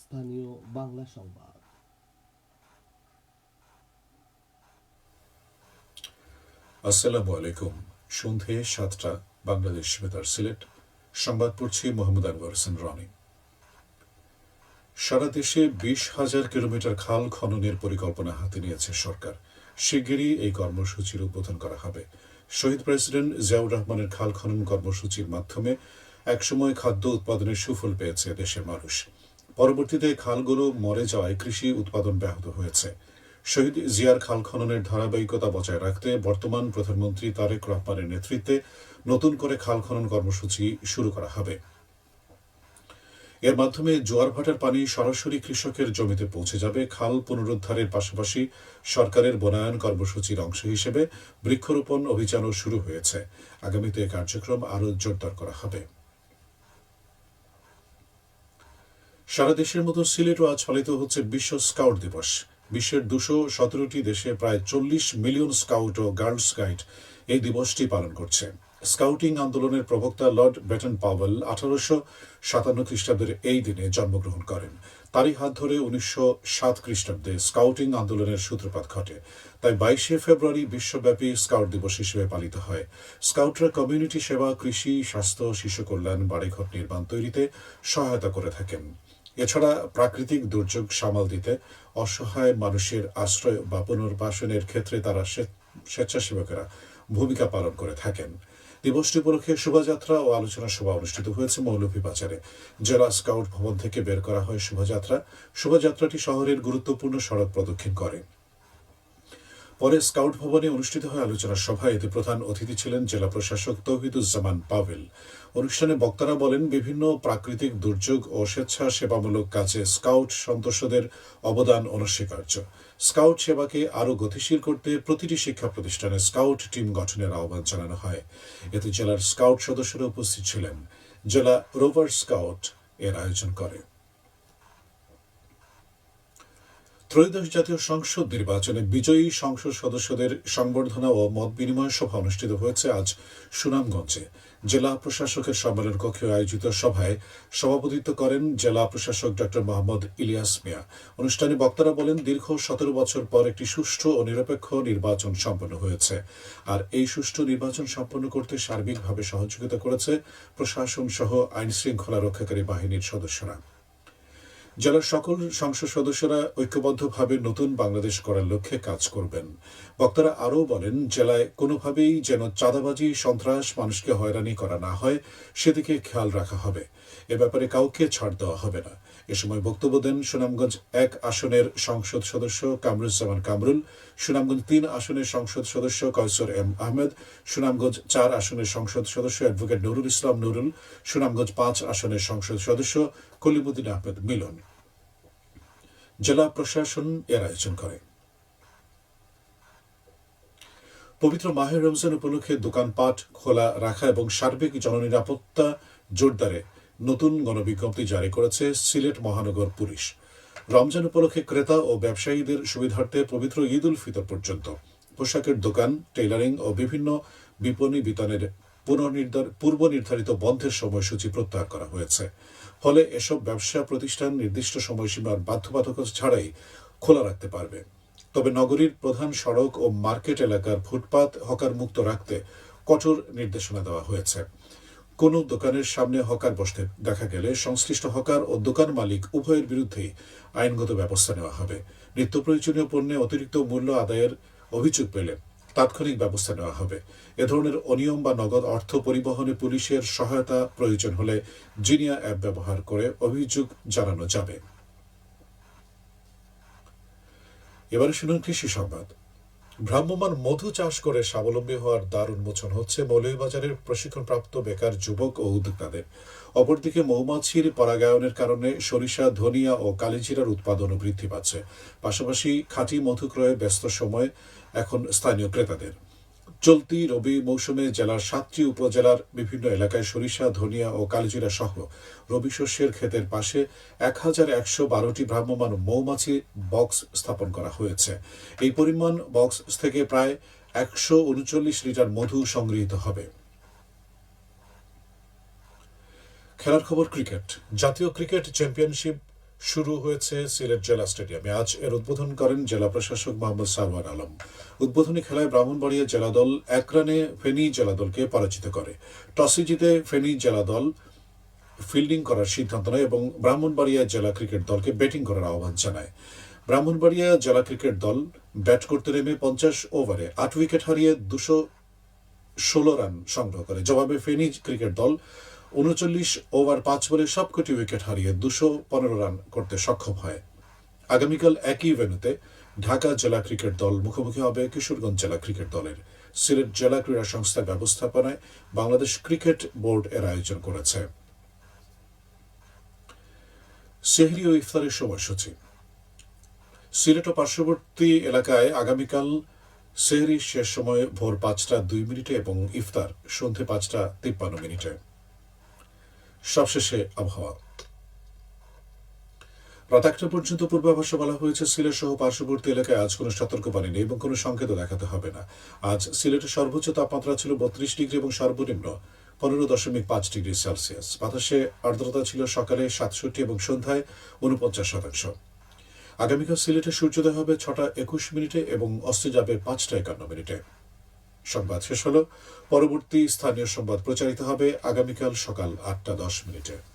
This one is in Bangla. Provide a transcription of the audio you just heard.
স্থানীয় বাংলা সংবাদ। আসসালামু আলাইকুম। সন্ধে 7টা, বাংলাদেশ বেতার সিলেট। সংবাদ পড়ছি মোহাম্মদ আনোয়ার হোসেন রনি। সারা দেশে 20,000 কিলোমিটার খাল খননের পরিকল্পনা হাতে নিয়েছে সরকার। শিগগিরই এই কর্মসূচির উদ্বোধন করা হবে। শহীদ প্রেসিডেন্ট জিয়াউর রহমানের খাল খনন কর্মসূচির মাধ্যমে একসময় খাদ্য উৎপাদনের সুফল পেয়েছে দেশের মানুষ। পরবর্তীতে খালগুলো মরে যাওয়ায় কৃষি উৎপাদন ব্যাহত হয়েছে। শহীদ জিয়ার খাল খননের ধারাবাহিকতা বজায় রাখতে বর্তমান প্রধানমন্ত্রী তারেক রহমানের নেতৃত্বে নতুন করে খাল খনন কর্মসূচি শুরু করা হবে। এর মাধ্যমে জোয়ার ভাটার পানি সরাসরি কৃষকের জমিতে পৌঁছে যাবে। খাল পুনরুদ্ধারের পাশাপাশি সরকারের বনায়ন কর্মসূচির অংশ হিসেবে বৃক্ষরোপণ অভিযানও শুরু হয়েছে। আগামীতে এই কার্যক্রম আরও জোরদার করা হবে। সারা দেশের মতো সিলেটও আজ পালিত হচ্ছে বিশ্ব স্কাউট দিবস। বিশ্বের 217টি দেশে প্রায় 40 মিলিয়ন স্কাউট ও গার্লস গাইড এই দিবসটি পালন করছে। স্কাউটিং আন্দোলনের প্রবক্তা লর্ড বেটন পাওয়েল 1857 খ্রিস্টাব্দের এই দিনে জন্মগ্রহণ করেন। তারই হাত ধরে 1907 খ্রিস্টাব্দে স্কাউটিং আন্দোলনের সূত্রপাত ঘটে। তাই 22শে ফেব্রুয়ারি বিশ্বব্যাপী স্কাউট দিবস হিসেবে পালিত হয়। স্কাউটরা কমিউনিটি সেবা, কৃষি, স্বাস্থ্য, শিশু কল্যাণ, বাড়িঘর নির্মাণ তৈরিতে সহায়তা করে থাকেন। এছাড়া প্রাকৃতিক দুর্যোগ সামাল দিতে অসহায় মানুষের আশ্রয় বা পুনর্বাসনের ক্ষেত্রে তারা স্বেচ্ছাসেবকেরা ভূমিকা পালন করে থাকেন। দিবসটি উপলক্ষে শোভাযাত্রা ও আলোচনা সভা অনুষ্ঠিত হয়েছে মৌলভীবাজারে। জেলা স্কাউট ভবন থেকে বের করা হয় শোভাযাত্রা। শোভাযাত্রাটি শহরের গুরুত্বপূর্ণ সড়ক প্রদক্ষিণ করে। পরে স্কাউট ভবনে অনুষ্ঠিত হয় আলোচনা সভা। এতে প্রধান অতিথি ছিলেন জেলা প্রশাসক তৌহিদুজ্জামান পাভেল। অনুষ্ঠানে বক্তারা বলেন, বিভিন্ন প্রাকৃতিক দুর্যোগ ও স্বেচ্ছাসেবামূলক কাজে স্কাউট সদস্যদের অবদান অনস্বীকার্য। স্কাউট সেবাকে আরও গতিশীল করতে প্রতিটি শিক্ষা প্রতিষ্ঠানে স্কাউট টিম গঠনের আহ্বান জানানো হয়। এতে জেলার স্কাউট সদস্যরা উপস্থিত ছিলেন। জেলা রোভার স্কাউট এর আয়োজন করে। ত্রয়োদশ জাতীয় সংসদ নির্বাচনে বিজয়ী সংসদ সদস্যদের সংবর্ধনা ও মত বিনিময় সভা অনুষ্ঠিত হয়েছে আজ সুনামগঞ্জে। জেলা প্রশাসকের সম্মেলন কক্ষে আয়োজিত সভায় সভাপতিত্ব করেন জেলা প্রশাসক ডক্টর মোহাম্মদ ইলিয়াস মিয়া। অনুষ্ঠানে বক্তারা বলেন, দীর্ঘ 17 বছর পর একটি সুষ্ঠু ও নিরপেক্ষ নির্বাচন সম্পন্ন হয়েছে। আর এই সুষ্ঠু নির্বাচন সম্পন্ন করতে সার্বিকভাবে সহযোগিতা করেছে প্রশাসন সহ আইন শৃঙ্খলা রক্ষাকারী বাহিনীর সদস্যরা। জেলার সকল সংসদ সদস্যরা ঐক্যবদ্ধভাবে নতুন বাংলাদেশ করার লক্ষ্যে কাজ করবেন। বক্তারা আরও বলেন, জেলায় কোনোভাবেই যেন চাঁদাবাজি, সন্ত্রাস, মানুষকে হয়রানি করা না হয় সেদিকে খেয়াল রাখা হবে। এ ব্যাপারে কাউকে ছাড় দেওয়া হবে না। এ সময় বক্তব্য দেন সুনামগঞ্জ 1 আসনের সংসদ সদস্য কামরুজ্জামান কামরুল, সুনামগঞ্জ 3 আসনের সংসদ সদস্য কয়সর এম আহমেদ, সুনামগঞ্জ 4 আসনের সংসদ সদস্য অ্যাডভোকেট নুরুল ইসলাম নুরুল, সুনামগঞ্জ 5 আসনের সংসদ সদস্য কলিমুদ্দিন আহমেদ মিলন। জেলা প্রশাসন এর আয়োজন করে। পবিত্র মাহে রমজান উপলক্ষে দোকানপাট খোলা রাখা এবং সার্বিক জননিরাপত্তা জোরদারে নতুন গণবিজ্ঞপ্তি জারি করেছে সিলেট মহানগর পুলিশ। রমজান উপলক্ষে ক্রেতা ও ব্যবসায়ীদের সুবিধার্থে পবিত্র ঈদ উল ফিতর পর্যন্ত পোশাকের দোকান, টেইলারিং ও বিভিন্ন বিপণী বিতানের পূর্ব নির্ধারিত বন্ধের সময়সূচি প্রত্যাহার করা হয়েছে। ফলে এসব ব্যবসা প্রতিষ্ঠান নির্দিষ্ট সময়সীমার বাধ্যবাধকতা ছাড়াই খোলা রাখতে পারবে। তবে নগরীর প্রধান সড়ক ও মার্কেট এলাকার ফুটপাত হকার মুক্ত রাখতে কঠোর নির্দেশনা দেওয়া হয়েছে। কোনো দোকানের সামনে হকার বসতে দেখা গেলে সংশ্লিষ্ট হকার ও দোকান মালিক উভয়ের বিরুদ্ধেই আইনগত ব্যবস্থা নেওয়া হবে। নিত্য প্রয়োজনীয় পণ্যে অতিরিক্ত মূল্য আদায়ের অভিযোগ পেলে তাৎক্ষণিক ব্যবস্থা নেওয়া হবে। এ ধরনের অনিয়ম বা নগদ অর্থ পরিবহনে পুলিশের সহায়তা প্রয়োজন হলে জিনিয়া অ্যাপ ব্যবহার করে অভিযোগ জানানো যাবে। এবারে শুনুন কৃষি সংবাদ। ভ্রাম্যমাণ মধু চাষ করে স্বাবলম্বী হওয়ার দ্বার উন্মোচন হচ্ছে মৌলভীবাজারের প্রশিক্ষণপ্রাপ্ত বেকার যুবক ও উদ্যোক্তাদের। অপরদিকে মৌমাছির পরাগায়নের কারণে সরিষা, ধনিয়া ও কালিজিরার উৎপাদনও বৃদ্ধি পাচ্ছে। পাশাপাশি খাঁটি মধু ক্রয়ে ব্যস্ত সময় এখন স্থানীয় ক্রেতাদের। চলতি রবি মৌসুমে জেলার 7টি উপজেলার বিভিন্ন এলাকায় সরিষা, ধনিয়া ও কালিজিরা সহ রবি শস্যের ক্ষেতের পাশে 1112টি ভ্রাম্যমাণ মৌমাছি বক্স স্থাপন করা হয়েছে। এই পরিমাণ বক্স থেকে প্রায় 139 লিটার মধু সংগৃহীত হবে। খেলার খবর ক্রিকেট। জাতীয় ক্রিকেট চ্যাম্পিয়নশিপ শুরু হয়েছে সিলেট জেলা স্টেডিয়ামে। আজ এর উদ্বোধন করেন জেলা প্রশাসক মোহাম্মদ সারওয়ার আলম। উদ্বোধনী খেলায় ব্রাহ্মণবাড়িয়া জেলা দল 1 রানে ফেনী জেলা দলকে পরাজিত করে। টসে জিতে ফেনী জেলা দল ফিল্ডিং করার সিদ্ধান্ত নেয় এবং ব্রাহ্মণবাড়িয়া জেলা ক্রিকেট দলকে ব্যাটিং করার আহ্বান জানায়। ব্রাহ্মণবাড়িয়া জেলা ক্রিকেট দল ব্যাট করতে নেমে 50 ওভারে 8 উইকেট হারিয়ে 216 রান সংগ্রহ করে। জবাবে ফেনী ক্রিকেট দল 39 ওভার 5 বলে সবকটি উইকেট হারিয়ে 215 রান করতে সক্ষম হয়। আগামীকাল একই ভেন্যুতে ঢাকা জেলা ক্রিকেট দল মুখোমুখি হবে কিশোরগঞ্জ জেলা ক্রিকেট দলের। সিলেট জেলা ক্রীড়া সংস্থার ব্যবস্থাপনায় বাংলাদেশ ক্রিকেট বোর্ড এর আয়োজন করেছে। সেহরি ও ইফতারের সময়সূচি। সিলেট ও পার্শ্ববর্তী এলাকায় আগামীকাল সেহরি শেষ সময় ভোর 5:02 এবং ইফতার সন্ধ্যে 5:53। সবশেষে আবহাওয়া। রাত 1টা পর্যন্ত পূর্বাভাসে বলা হয়েছে সিলেট সহ পার্শ্ববর্তী এলাকায় আজ কোনো সতর্কবাণী নেই এবং কোনো সংকেত দেখাতে হবে না। আজ সিলেটের সর্বোচ্চ তাপমাত্রা ছিল 32 ডিগ্রি এবং সর্বনিম্ন 15.5 ডিগ্রি সেলসিয়াস। বাতাসে আর্দ্রতা ছিল সকালে 67 এবং সন্ধ্যায় 49%। আগামীকাল সিলেটে সূর্যোদয় হবে 6:21 এবং অস্ত যাবে 5:51। সংবাদ শেষ হলো। পরবর্তী স্থানীয় সংবাদ প্রচারিত হবে আগামীকাল সকাল 8:10।